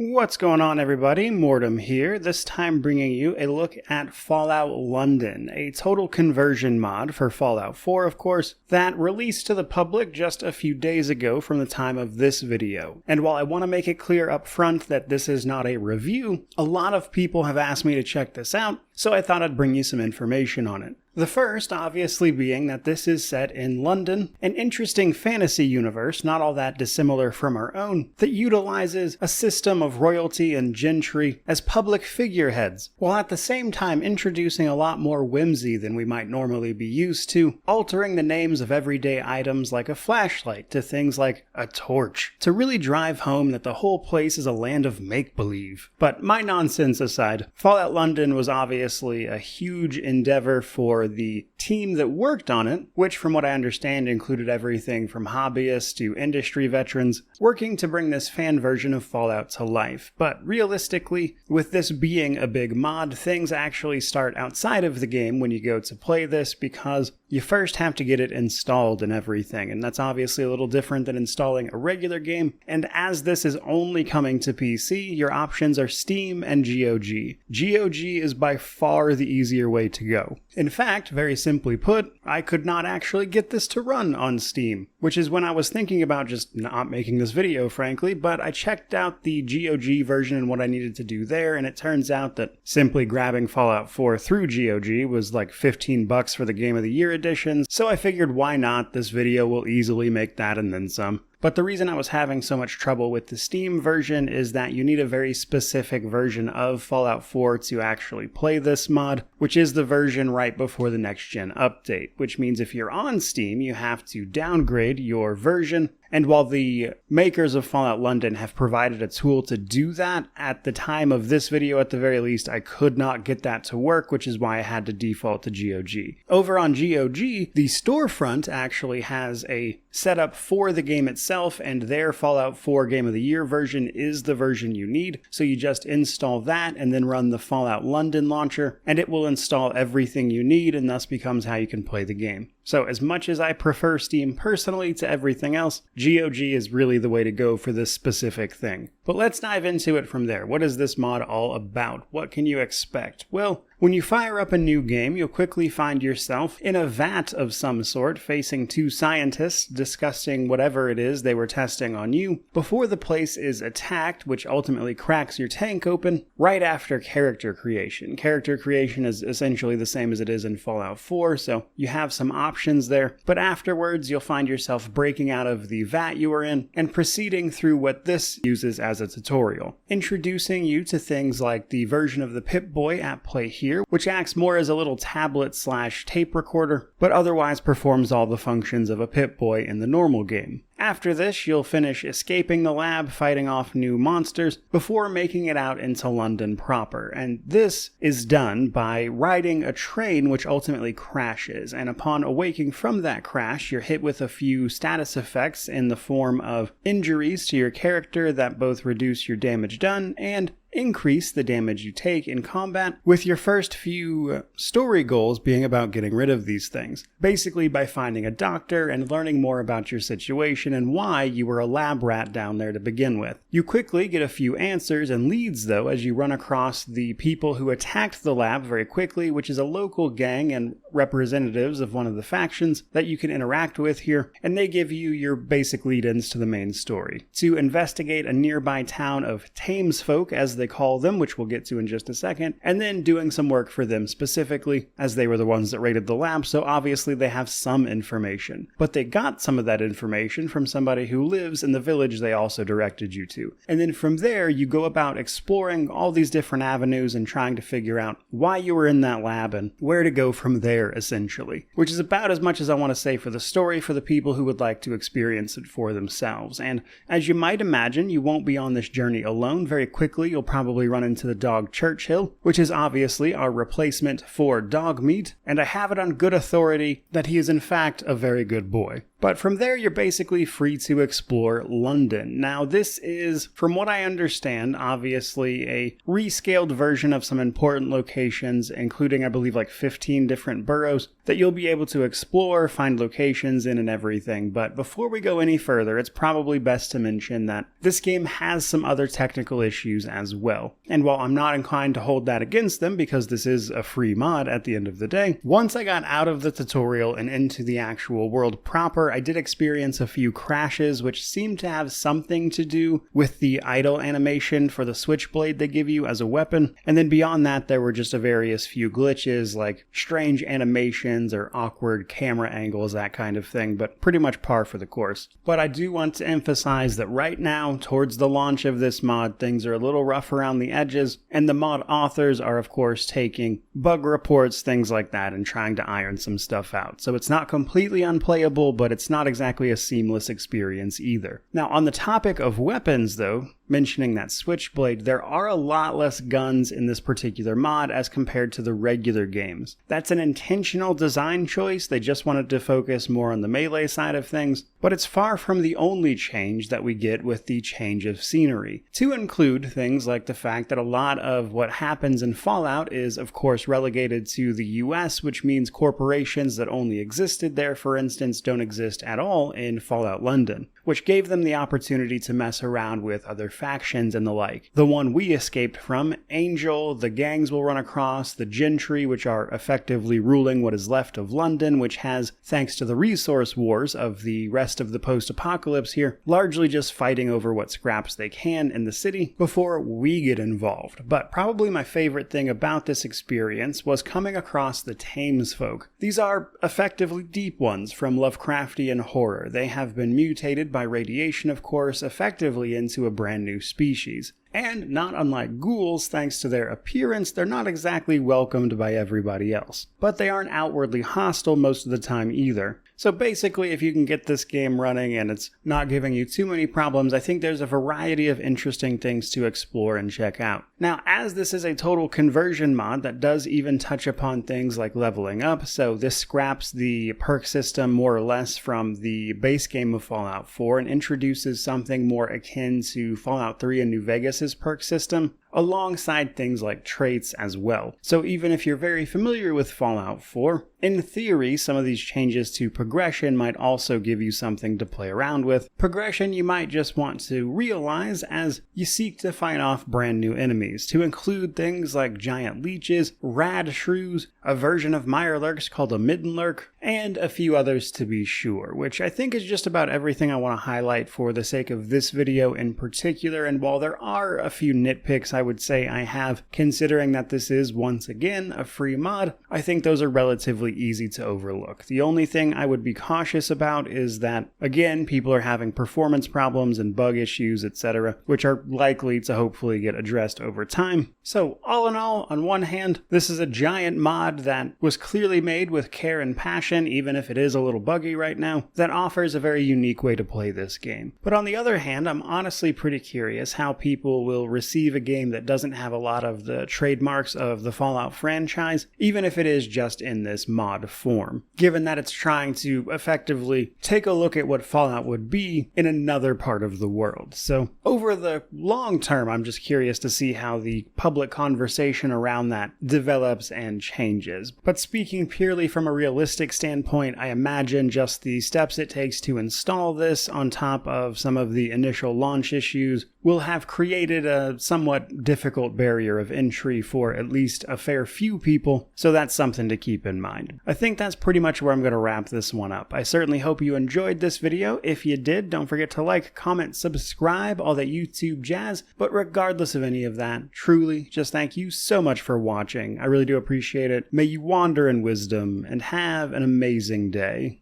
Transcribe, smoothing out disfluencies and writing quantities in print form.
What's going on, everybody? Mortem here, this time bringing you a look at Fallout London, a total conversion mod for Fallout 4, of course, that released to the public just a few days ago from the time of this video. And while I want to make it clear up front that this is not a review, a lot of people have asked me to check this out, so I thought I'd bring you some information on it. The first, obviously, being that this is set in London, an interesting fantasy universe, not all that dissimilar from our own, that utilizes a system of royalty and gentry as public figureheads, while at the same time introducing a lot more whimsy than we might normally be used to, altering the names of everyday items like a flashlight to things like a torch, to really drive home that the whole place is a land of make-believe. But my nonsense aside, Fallout London was obviously a huge endeavor for the team that worked on it, which from what I understand included everything from hobbyists to industry veterans, working to bring this fan version of Fallout to life. But realistically, with this being a big mod, things actually start outside of the game when you go to play this, because you first have to get it installed and everything, and that's obviously a little different than installing a regular game, and as this is only coming to PC, your options are Steam and GOG. GOG is by far the easier way to go. In fact, very simply put, I could not actually get this to run on Steam, which is when I was thinking about just not making this video, frankly, but I checked out the GOG version and what I needed to do there, and it turns out that simply grabbing Fallout 4 through GOG was like $15 for the Game of the Year edition, so I figured why not, this video will easily make that and then some. But the reason I was having so much trouble with the Steam version is that you need a very specific version of Fallout 4 to actually play this mod, which is the version right before the next-gen update, which means if you're on Steam, you have to downgrade your version. And while the makers of Fallout London have provided a tool to do that, at the time of this video at the very least, I could not get that to work, which is why I had to default to GOG. Over on GOG, the storefront actually has a setup for the game itself, and their Fallout 4 Game of the Year version is the version you need, so you just install that and then run the Fallout London launcher, and it will install everything you need, and thus becomes how you can play the game. So as much as I prefer Steam personally to everything else, GOG is really the way to go for this specific thing. But let's dive into it from there. What is this mod all about? What can you expect? Well, when you fire up a new game, you'll quickly find yourself in a vat of some sort, facing two scientists discussing whatever it is they were testing on you, before the place is attacked, which ultimately cracks your tank open, right after character creation. Character creation is essentially the same as it is in Fallout 4, so you have some options there, but afterwards you'll find yourself breaking out of the vat you were in and proceeding through what this uses as a tutorial, introducing you to things like the version of the Pip-Boy at play here, which acts more as a little tablet/tape recorder, but otherwise performs all the functions of a Pip-Boy in the normal game. After this, you'll finish escaping the lab, fighting off new monsters, before making it out into London proper. And this is done by riding a train which ultimately crashes, and upon awaking from that crash, you're hit with a few status effects in the form of injuries to your character that both reduce your damage done and increase the damage you take in combat, with your first few story goals being about getting rid of these things. Basically by finding a doctor and learning more about your situation and why you were a lab rat down there to begin with. You quickly get a few answers and leads though as you run across the people who attacked the lab very quickly, which is a local gang and representatives of one of the factions that you can interact with here, and they give you your basic lead-ins to the main story. To investigate a nearby town of Thamesfolk, as they call them, which we'll get to in just a second, and then doing some work for them specifically, as they were the ones that raided the lab, so obviously they have some information. But they got some of that information from somebody who lives in the village they also directed you to. And then from there, you go about exploring all these different avenues and trying to figure out why you were in that lab and where to go from there, essentially. Which is about as much as I want to say for the story for the people who would like to experience it for themselves. And as you might imagine, you won't be on this journey alone. Very quickly, you'll probably run into the dog Churchill, which is obviously our replacement for dog meat, and I have it on good authority that he is in fact a very good boy. But from there, you're basically free to explore London. Now, this is, from what I understand, obviously a rescaled version of some important locations, including, I believe, like 15 different boroughs that you'll be able to explore, find locations in and everything. But before we go any further, it's probably best to mention that this game has some other technical issues as well. And while I'm not inclined to hold that against them because this is a free mod at the end of the day, once I got out of the tutorial and into the actual world proper, I did experience a few crashes which seemed to have something to do with the idle animation for the switchblade they give you as a weapon. And then beyond that, there were just a various few glitches like strange animations or awkward camera angles, that kind of thing, but pretty much par for the course. But I do want to emphasize that right now, towards the launch of this mod, things are a little rough around the edges, and the mod authors are of course taking bug reports, things like that, and trying to iron some stuff out. So it's not completely unplayable, but it's not exactly a seamless experience either. Now, on the topic of weapons though, mentioning that switchblade, there are a lot less guns in this particular mod as compared to the regular games. That's an intentional design choice. They just wanted to focus more on the melee side of things, but it's far from the only change that we get with the change of scenery. To include things like the fact that a lot of what happens in Fallout is of course relegated to the US, which means corporations that only existed there, for instance, don't exist at all in Fallout London, which gave them the opportunity to mess around with other factions and the like. The one we escaped from, Angel, the gangs will run across, the gentry, which are effectively ruling what is left of London, which has, thanks to the resource wars of the rest of the post-apocalypse here, largely just fighting over what scraps they can in the city before we get involved. But probably my favorite thing about this experience was coming across the Thames folk. These are effectively deep ones from Lovecraftian horror. They have been mutated by radiation, of course, effectively into a brand new species. And not unlike ghouls, thanks to their appearance, they're not exactly welcomed by everybody else. But they aren't outwardly hostile most of the time either. So basically, if you can get this game running and it's not giving you too many problems, I think there's a variety of interesting things to explore and check out. Now, as this is a total conversion mod that does even touch upon things like leveling up, so this scraps the perk system more or less from the base game of Fallout 4 and introduces something more akin to Fallout 3 and New Vegas's perk system, alongside things like traits as well. So even if you're very familiar with Fallout 4, in theory, some of these changes to progression might also give you something to play around with. Progression you might just want to realize as you seek to fight off brand new enemies, to include things like giant leeches, rad shrews, a version of Mirelurks called a Middenlurk, and a few others to be sure, which I think is just about everything I want to highlight for the sake of this video in particular. And while there are a few nitpicks I would say I have, considering that this is once again a free mod, I think those are relatively easy to overlook. The only thing I would be cautious about is that, again, people are having performance problems and bug issues, etc., which are likely to hopefully get addressed over time. So all in all, on one hand, this is a giant mod that was clearly made with care and passion, even if it is a little buggy right now, that offers a very unique way to play this game. But on the other hand, I'm honestly pretty curious how people will receive a game that doesn't have a lot of the trademarks of the Fallout franchise, even if it is just in this mod form, given that it's trying to effectively take a look at what Fallout would be in another part of the world. So over the long term, I'm just curious to see how the public conversation around that develops and changes. But speaking purely from a realistic standpoint, I imagine just the steps it takes to install this on top of some of the initial launch issues will have created a somewhat difficult barrier of entry for at least a fair few people, so that's something to keep in mind. I think that's pretty much where I'm going to wrap this one up. I certainly hope you enjoyed this video. If you did, don't forget to like, comment, subscribe, all that YouTube jazz. But regardless of any of that, truly, just thank you so much for watching. I really do appreciate it. May you wander in wisdom and have an amazing day.